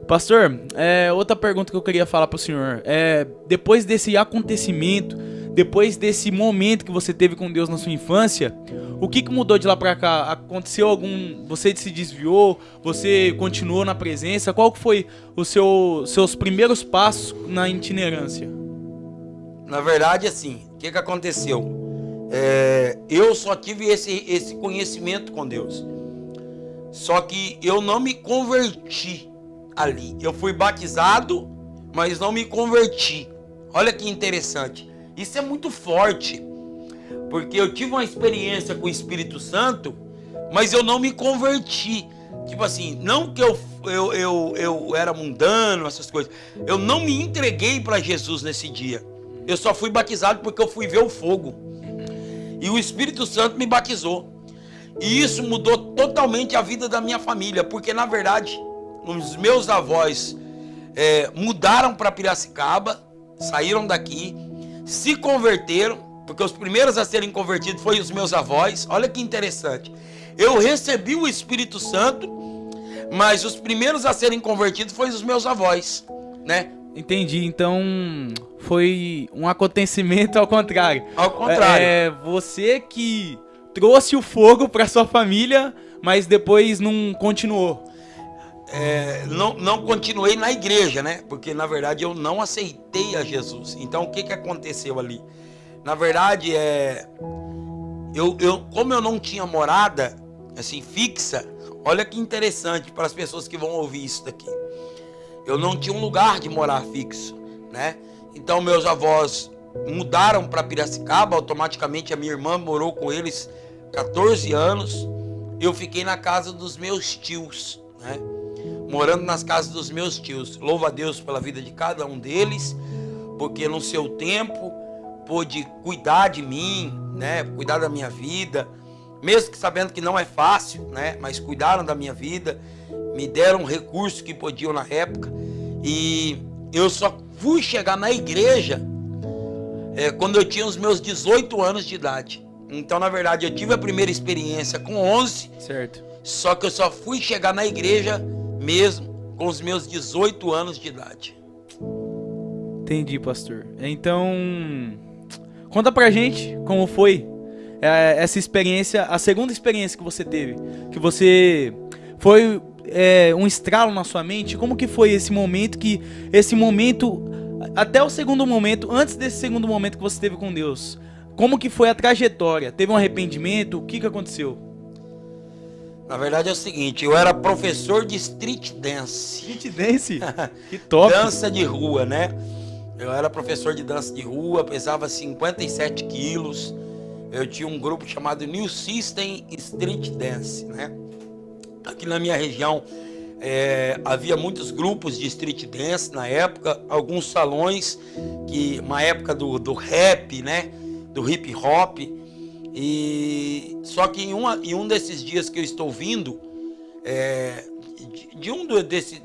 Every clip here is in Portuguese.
Pastor, outra pergunta que eu queria falar pro senhor. Depois desse acontecimento, depois desse momento que você teve com Deus na sua infância, o que mudou de lá pra cá? Aconteceu algum... Você se desviou? Você continuou na presença? Qual que foi os seus primeiros passos na itinerância? Na verdade, assim, o que aconteceu? Eu só tive esse conhecimento com Deus. Só que eu não me converti ali. Eu fui batizado, mas não me converti. Olha que interessante. Isso é muito forte. Porque eu tive uma experiência com o Espírito Santo, mas eu não me converti. Tipo assim, não que eu era mundano, essas coisas. Eu não me entreguei para Jesus nesse dia. Eu só fui batizado porque eu fui ver o fogo. E o Espírito Santo me batizou. E isso mudou totalmente a vida da minha família. Porque na verdade, os meus avós mudaram para Piracicaba, saíram daqui, se converteram. Porque os primeiros a serem convertidos foram os meus avós. Olha que interessante. Eu recebi o Espírito Santo, mas os primeiros a serem convertidos foram os meus avós, né? Entendi, então foi um acontecimento ao contrário. Ao contrário. Você que trouxe o fogo para sua família, mas depois não continuou. Não continuei na igreja, né? Porque na verdade eu não aceitei a Jesus. Então o que aconteceu ali? Na verdade, como eu não tinha morada assim fixa, olha que interessante para as pessoas que vão ouvir isso daqui. Eu não tinha um lugar de morar fixo, né? Então meus avós mudaram para Piracicaba, automaticamente a minha irmã morou com eles 14 anos. Eu fiquei na casa dos meus tios, né? Morando nas casas dos meus tios. Louvo a Deus pela vida de cada um deles, porque no seu tempo pôde cuidar de mim, né? Cuidar da minha vida, mesmo que sabendo que não é fácil, né? Mas cuidaram da minha vida, me deram recursos que podiam na época. E eu só fui chegar na igreja quando eu tinha os meus 18 anos de idade. Então, na verdade, eu tive a primeira experiência com 11. Certo. Só que eu só fui chegar na igreja mesmo com os meus 18 anos de idade. Entendi, pastor. Então, conta pra gente como foi essa experiência, a segunda experiência que você teve. Que você foi um estralo na sua mente. Como que foi esse momento até o segundo momento, antes desse segundo momento que você teve com Deus? Como que foi a trajetória? Teve um arrependimento? O que aconteceu? Na verdade é o seguinte, eu era professor de street dance. Street dance? Que top! Dança de rua, né? Eu era professor de dança de rua, pesava 57 quilos. Eu tinha um grupo chamado New System Street Dance, né? Aqui na minha região havia muitos grupos de street dance na época, alguns salões, uma época do rap, né? Do hip hop. E só que em um desses dias que eu estou vindo,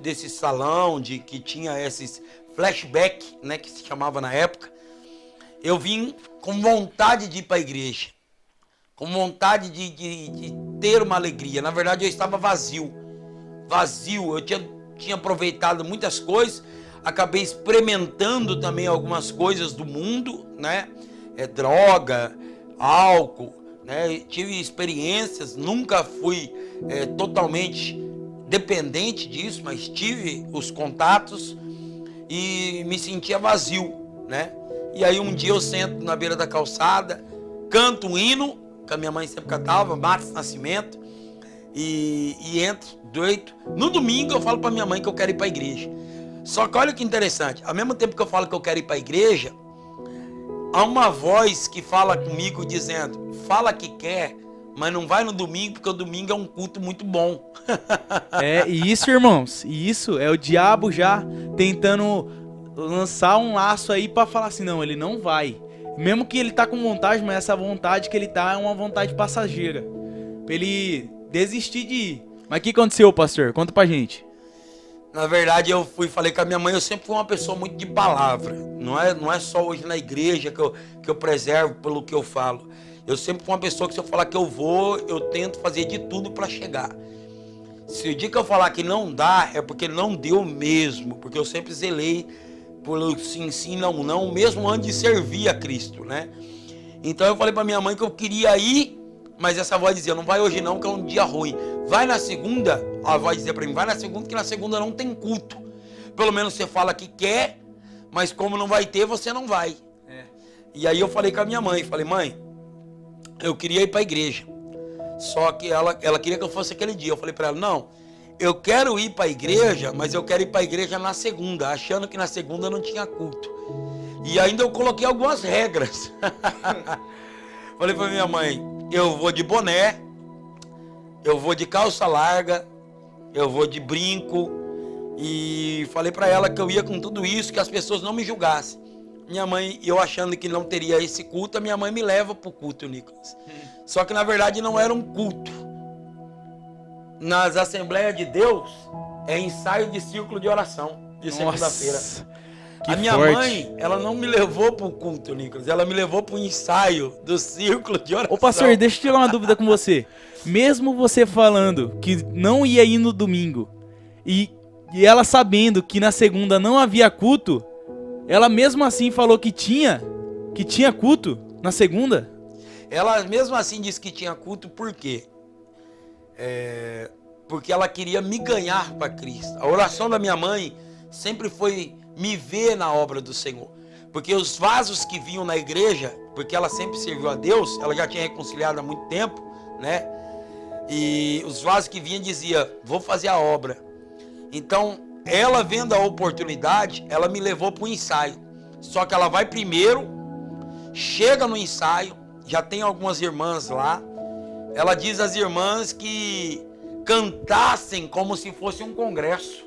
desse salão que tinha esses flashback, né, que se chamava na época, eu vim com vontade de ir para a igreja, com vontade de ter uma alegria. Na verdade, eu estava vazio. Eu tinha aproveitado muitas coisas, acabei experimentando também algumas coisas do mundo, né? Droga, álcool, né? Tive experiências, nunca fui totalmente dependente disso, mas tive os contatos e me sentia vazio, né? E aí um dia eu sento na beira da calçada, canto um hino, que a minha mãe sempre cantava, Matos Nascimento, e entro doido. No domingo eu falo para minha mãe que eu quero ir para a igreja. Só que olha que interessante, ao mesmo tempo que eu falo que eu quero ir para a igreja, há uma voz que fala comigo dizendo, fala que quer, mas não vai no domingo, porque o domingo é um culto muito bom. E isso, irmãos, isso é o diabo já tentando lançar um laço aí pra falar assim, não, ele não vai. Mesmo que ele tá com vontade, mas essa vontade que ele tá é uma vontade passageira. Pra ele desistir de ir. Mas o que aconteceu, pastor? Conta pra gente. Na verdade, falei com a minha mãe, eu sempre fui uma pessoa muito de palavra. Não é só hoje na igreja que eu preservo pelo que eu falo. Eu sempre fui uma pessoa que se eu falar que eu vou, eu tento fazer de tudo para chegar. Se o dia que eu falar que não dá, é porque não deu mesmo. Porque eu sempre zelei por sim, sim, não, não, mesmo antes de servir a Cristo, né? Então eu falei pra minha mãe que eu queria ir, mas essa voz dizia, não vai hoje não, que é um dia ruim. Vai na segunda, a voz dizia pra mim, vai na segunda, que na segunda não tem culto. Pelo menos você fala que quer, mas como não vai ter, você não vai. E aí eu falei com a minha mãe, falei, mãe, eu queria ir pra igreja. Só que ela queria que eu fosse aquele dia. Eu falei pra ela, não, eu quero ir pra igreja, mas eu quero ir pra igreja na segunda, achando que na segunda não tinha culto. E ainda eu coloquei algumas regras. Falei pra minha mãe, eu vou de boné, eu vou de calça larga, eu vou de brinco. E falei pra ela que eu ia com tudo isso, que as pessoas não me julgassem. Minha mãe, eu achando que não teria esse culto, a minha mãe me leva pro culto, Nicolas. Só que na verdade não era um culto. Nas Assembleias de Deus, é ensaio de círculo de oração, de segunda-feira. A minha mãe, ela não me levou pro culto, Nicolas, ela me levou pro ensaio do círculo de oração. Ô pastor, deixa eu tirar uma dúvida com você. Mesmo você falando que não ia ir no domingo, e ela sabendo que na segunda não havia culto, ela mesmo assim falou que tinha culto na segunda? Ela mesmo assim disse que tinha culto, por quê? Porque ela queria me ganhar para Cristo. A oração da minha mãe sempre foi me ver na obra do Senhor. Porque os vasos que vinham na igreja, porque ela sempre serviu a Deus, ela já tinha reconciliado há muito tempo, né? E os vasos que vinham dizia, vou fazer a obra. Então, ela vendo a oportunidade, ela me levou para o ensaio. Só que ela vai primeiro, chega no ensaio, já tem algumas irmãs lá. Ela diz às irmãs que cantassem como se fosse um congresso,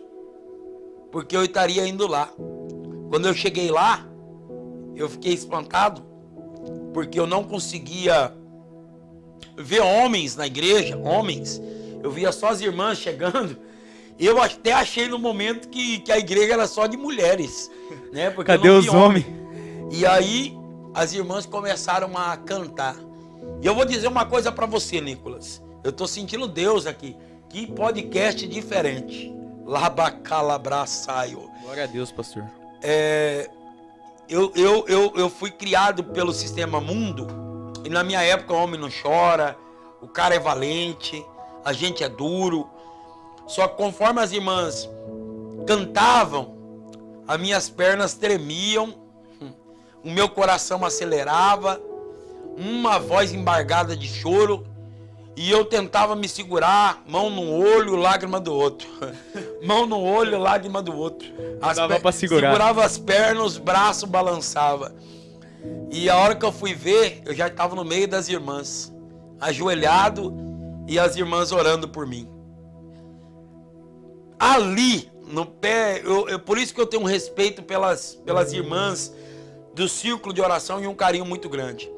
porque eu estaria indo lá. Quando eu cheguei lá, eu fiquei espantado, porque eu não conseguia ver homens na igreja, homens. Eu via só as irmãs chegando. Eu até achei no momento que a igreja era só de mulheres, né? Porque cadê os homens? E aí as irmãs começaram a cantar. E eu vou dizer uma coisa para você, Nicolas. Eu tô sentindo Deus aqui. Que podcast diferente. Labacalabraçaio. Glória a Deus, pastor. Eu fui criado pelo sistema mundo. E na minha época o homem não chora, o cara é valente, a gente é duro. Só que conforme as irmãs cantavam, as minhas pernas tremiam, o meu coração acelerava, uma voz embargada de choro, e eu tentava me segurar, mão num olho, lágrima do outro. Mão no olho, lágrima do outro. Dava pra segurar. Segurava as pernas, os braços balançava. E a hora que eu fui ver, eu já estava no meio das irmãs, ajoelhado, e as irmãs orando por mim. Ali, no pé, por isso que eu tenho um respeito pelas irmãs do círculo de oração e um carinho muito grande.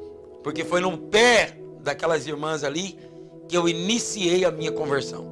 Porque foi no pé daquelas irmãs ali que eu iniciei a minha conversão.